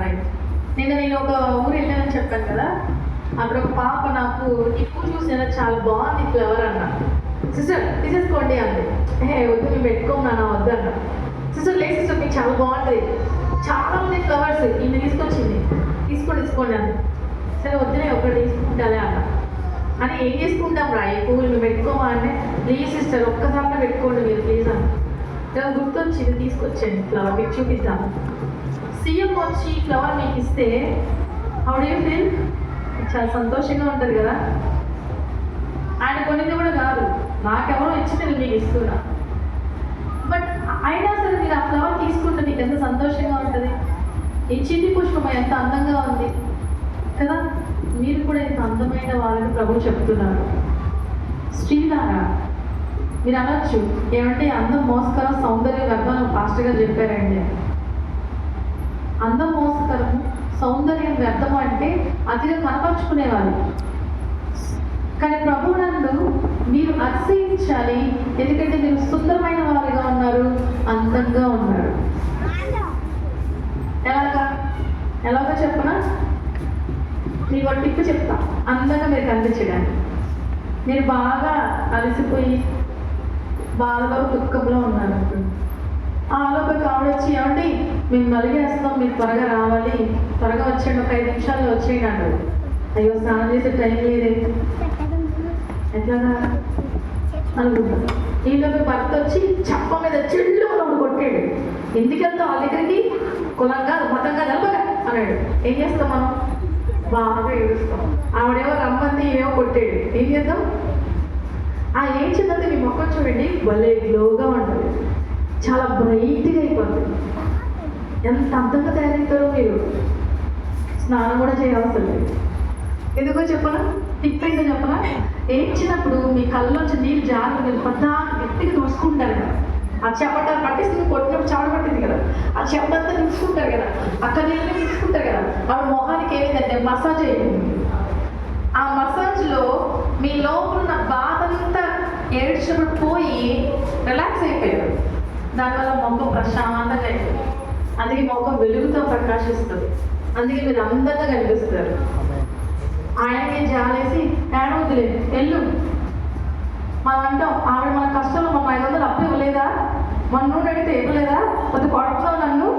Right. నేను ఒక ఊరు వెళ్ళానని చెప్పాను కదా, అక్కడ ఒక పాప నాకు ఈ పూలు చూసిన చాలా బాగుంది ఫ్లవర్ అన్న. సిస్టర్ తీసేసుకోండి అంది. వద్దు మేము పెట్టుకోమన్నా వద్దు అన్న. సిస్టర్ లేదు సిస్టర్ మీకు చాలా బాగుంటుంది, చాలా ఉంది ఫ్లవర్స్, ఈమె తీసుకొచ్చింది, తీసుకోండి అంది. సరే వద్దునే ఒకటి తీసుకుంటాలే అన్న. అని ఏం చేసుకుంటాం రా ఈ పువ్వులు మేము పెట్టుకోమా అంటే, ప్లీజ్ సిస్టర్ ఒక్కసారి పెట్టుకోండి మీరు ప్లీజ్ అని. ఇలా గుర్తొచ్చింది, తీసుకొచ్చాను ఫ్లవర్ మీకు చూపిద్దాము. సీఎం వచ్చి ఫ్లవర్ మీకు ఇస్తే హౌ డు యూ ఫీల్? చాలా సంతోషంగా ఉంటుంది కదా. ఆయన కొనిది కూడా కాదు, నాకెవరో ఇచ్చి నేను మీకు ఇస్తున్నా. బట్ అయినా సరే మీరు ఆ ఫ్లవర్ తీసుకుంటే మీకు ఎంత సంతోషంగా ఉంటుంది. ఈ చిన్ని పుష్పం ఎంత అందంగా ఉంది కదా. మీరు కూడా ఎంత అందమైన వాళ్ళని ప్రభు చెప్తున్నారు. స్త్రీలారా మీరు అనొచ్చు, ఏమంటే అందం మోసకరం సౌందర్యం వ్యర్థం పాస్టర్ గారు చెప్పారండి. అందం మోసకరం సౌందర్యం వ్యర్థం అంటే అతిగా కనపరుచుకునేవాళ్ళు. కానీ ప్రభు నందు మీరు అతిశయించాలి, ఎందుకంటే మీరు సుందరమైన వారిగా ఉన్నారు, అందంగా ఉన్నారు. ఎలాగా చెప్పనా? మీకు ఒక టిప్పు చెప్తా, అందంగా మీరు కనిపించడానికి. మీరు బాగా అలసిపోయి బాధలో దుఃఖంలో ఉన్నారు. ఆలోపై కావడొచ్చి ఏమంటే మేము నలిగేస్తాం, మీరు త్వరగా రావాలి, త్వరగా వచ్చేయండి, ఒక 5 నిమిషాల్లో వచ్చేయండి అన్నాడు. అయ్యో స్నానం చేసే టైం లేదే, ఎట్లాగా అనుకుంటాను. ఈలోపై భర్త వచ్చి చప్ప మీద చెల్లు మనం కొట్టాడు. ఎందుకు వెళ్తాం వాళ్ళ దగ్గరికి? కులంగా మతంగా నిలబగా అన్నాడు. ఏం చేస్తాం మనం? బాగా ఏడుస్తాం. ఆవిడేమో రమ్మంది, ఏమో కొట్టాడు. ఏం చేద్దాం? ఏం చేద్దాం? మీ మొక్కలు చూడండి భలే గ్లోగా ఉంటుంది, చాలా బ్రైట్గా అయిపోతుంది. ఎంత అందంగా తయారవుతారో మీరు. స్నానం కూడా చేయవలసిన లేదు. ఎందుకో చెప్పనా? టిప్ ఏంటో చెప్పనా? ఏడ్చినప్పుడు మీ కళ్ళలోంచి నీళ్ళు జారి మీరు పద్దా గట్టిగా చూసుకుంటారు కదా. ఆ చెమట పట్టిస్తుంది, కొట్టినప్పుడు చెమట పట్టింది కదా, ఆ చెమటంతా తీసుకుంటారు కదా, అక్కడ నీళ్ళు తీసుకుంటారు కదా. ఆవిడ మొహానికి ఏమైందంటే మసాజ్ అయ్యింది. ఆ మసాజ్లో మీ లోపల ఉన్న బాధ అంతా ఏడ్చినప్పుడు పోయి రిలాక్స్ అయిపోయారు. దానివల్ల మొక్క ప్రశాంతంగా అయిపోయింది. అందుకే మొక్క వెలుగుతో ప్రకాశిస్తుంది. అందుకే మీరు అందంగా కనిపిస్తారు. ఆయనకి జాలేసి ఏడవద్దులే వెళ్ళు. మనం అంటాం, ఆవిడ మన కష్టంలో మనం 500 అప్పు ఇవ్వలేదా, మన నూనె అడిగితే ఇవ్వలేదా, కొద్ది కొడతావు నన్ను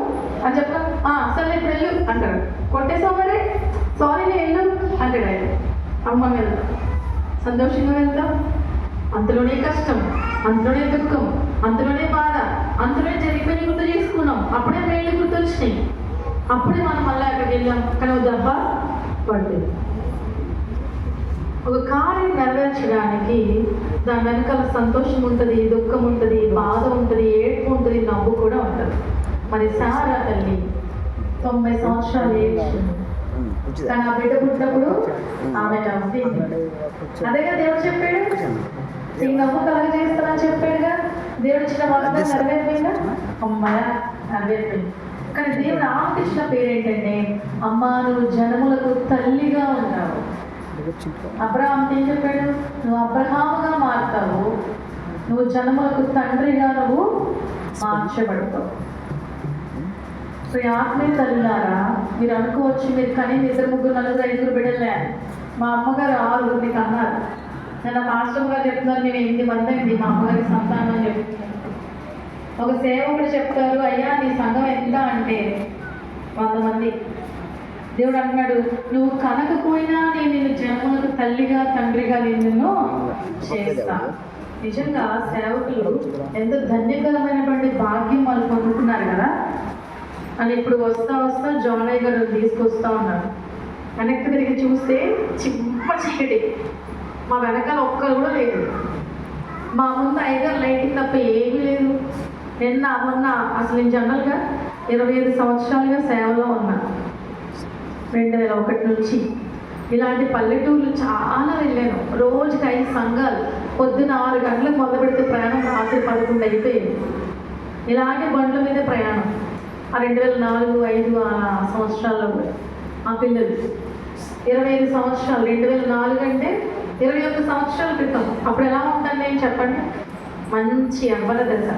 అని చెప్పిన సరే ఇప్పుడు వెళ్ళు అంటాడు. కొట్టేసావు మరి, సారీ నేను వెళ్ళు అంటాడు ఆయన. అమ్మ వెళ్తాం, సంతోషంగా వెళ్తాం. అంతలోనే కష్టం, అంతలోనే దుఃఖం, అంతలోనే బాధ, అంతలోనే జరిగిపోయి గుర్తు చేసుకున్నాం. అప్పుడే మేళ్ళు గుర్తొచ్చినాయి, అప్పుడే మనం మళ్ళీ అక్కడికి వెళ్ళాం. కానీ ఒక దెబ్బ పడలేదు. ఒక కార్యం నెరవేర్చడానికి దాని వెనకాల సంతోషం ఉంటుంది, దుఃఖం ఉంటుంది, బాధ ఉంటుంది, ఏడ్పు ఉంటుంది, నవ్వు కూడా ఉంటుంది. మరి సారా తల్లి 90 సంవత్సరాలు ఏడ్చింది. కానీ ఆ బిడ్డ పుట్టినప్పుడు ఆమె నవ్వింది. అదేగా దేవుడు చెప్పాడు, నీకు నవ్వు కలగజేస్తానని చెప్పాడుగా. దేవుడు ఇచ్చిన వాగ్దానం నెరవేరిపోయిందా? అమ్మాయ నెరవేరిపోయింది. కానీ దేవుడు ఆమెకి ఇచ్చిన పేరు ఏంటంటే, అమ్మా నువ్వు జనములకు తల్లిగా ఉన్నావు. అబ్రహాం ఏం చెప్పాడు? నువ్వు అబ్రహాముగా మారుతావు, నువ్వు జనములకు తండ్రిగా నువ్వు మార్చబడతావు. సో ఆత్మీయ తల్లిలారా, మీరు అనుకోవచ్చు, మీరు కానీ 2, 3, 4, 5 బిడ్డలే. మా అమ్మగారు 6 అన్నారు. నేను మాస్టర్ గారు చెప్తున్నారు, నేను 8 మంది అండి మా అమ్మగారి సంతానం అని చెప్తున్నాను. ఒక సేవకుడు చెప్తారు, అయ్యా నీ సంఘం ఎంత అంటే 100 మంది. దేవుడు అంటున్నాడు, నువ్వు కనకపోయినా నేను నిన్ను జన్మలకు తల్లిగా తండ్రిగా నిన్ను చేస్తా. నిజంగా సేవకులు ఎంత ధన్యకరమైనటువంటి భాగ్యం వాళ్ళు పొందుతున్నారు కదా. అని ఇప్పుడు వస్తా జానయ్య గారు తీసుకొస్తా ఉన్నారు. వెనక్కి తిరిగి చూస్తే చిమ్మ చీకటి, మా వెనకాల ఒక్కరు కూడా లేదు. మా ముందు 5 లైటింగ్ తప్ప ఏమీ లేదు. మొన్న అసలు నేను జనరల్గా 25 సంవత్సరాలుగా సేవలో ఉన్నాను. 2001 నుంచి ఇలాంటి పల్లెటూర్లు చాలా వెళ్ళాను. రోజుకి 5 సంఘాలు, పొద్దున 6 గంటలకు మొదలు పెడితే ప్రయాణం రాత్రి 11 అయిపోయింది. ఇలాగే బండ్ల మీద ప్రయాణం. ఆ 2004, 2005 ఆ సంవత్సరాల్లో కూడా మా పిల్లలు 25 సంవత్సరాలు. 2004 అంటే 21 సంవత్సరాల క్రితం. అప్పుడు ఎలా ఉంటాను నేను చెప్పండి? మంచి అవ్వల దశ.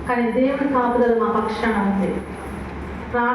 కానీ దేవుడి కాపుదల మా పక్షాన ఉంది.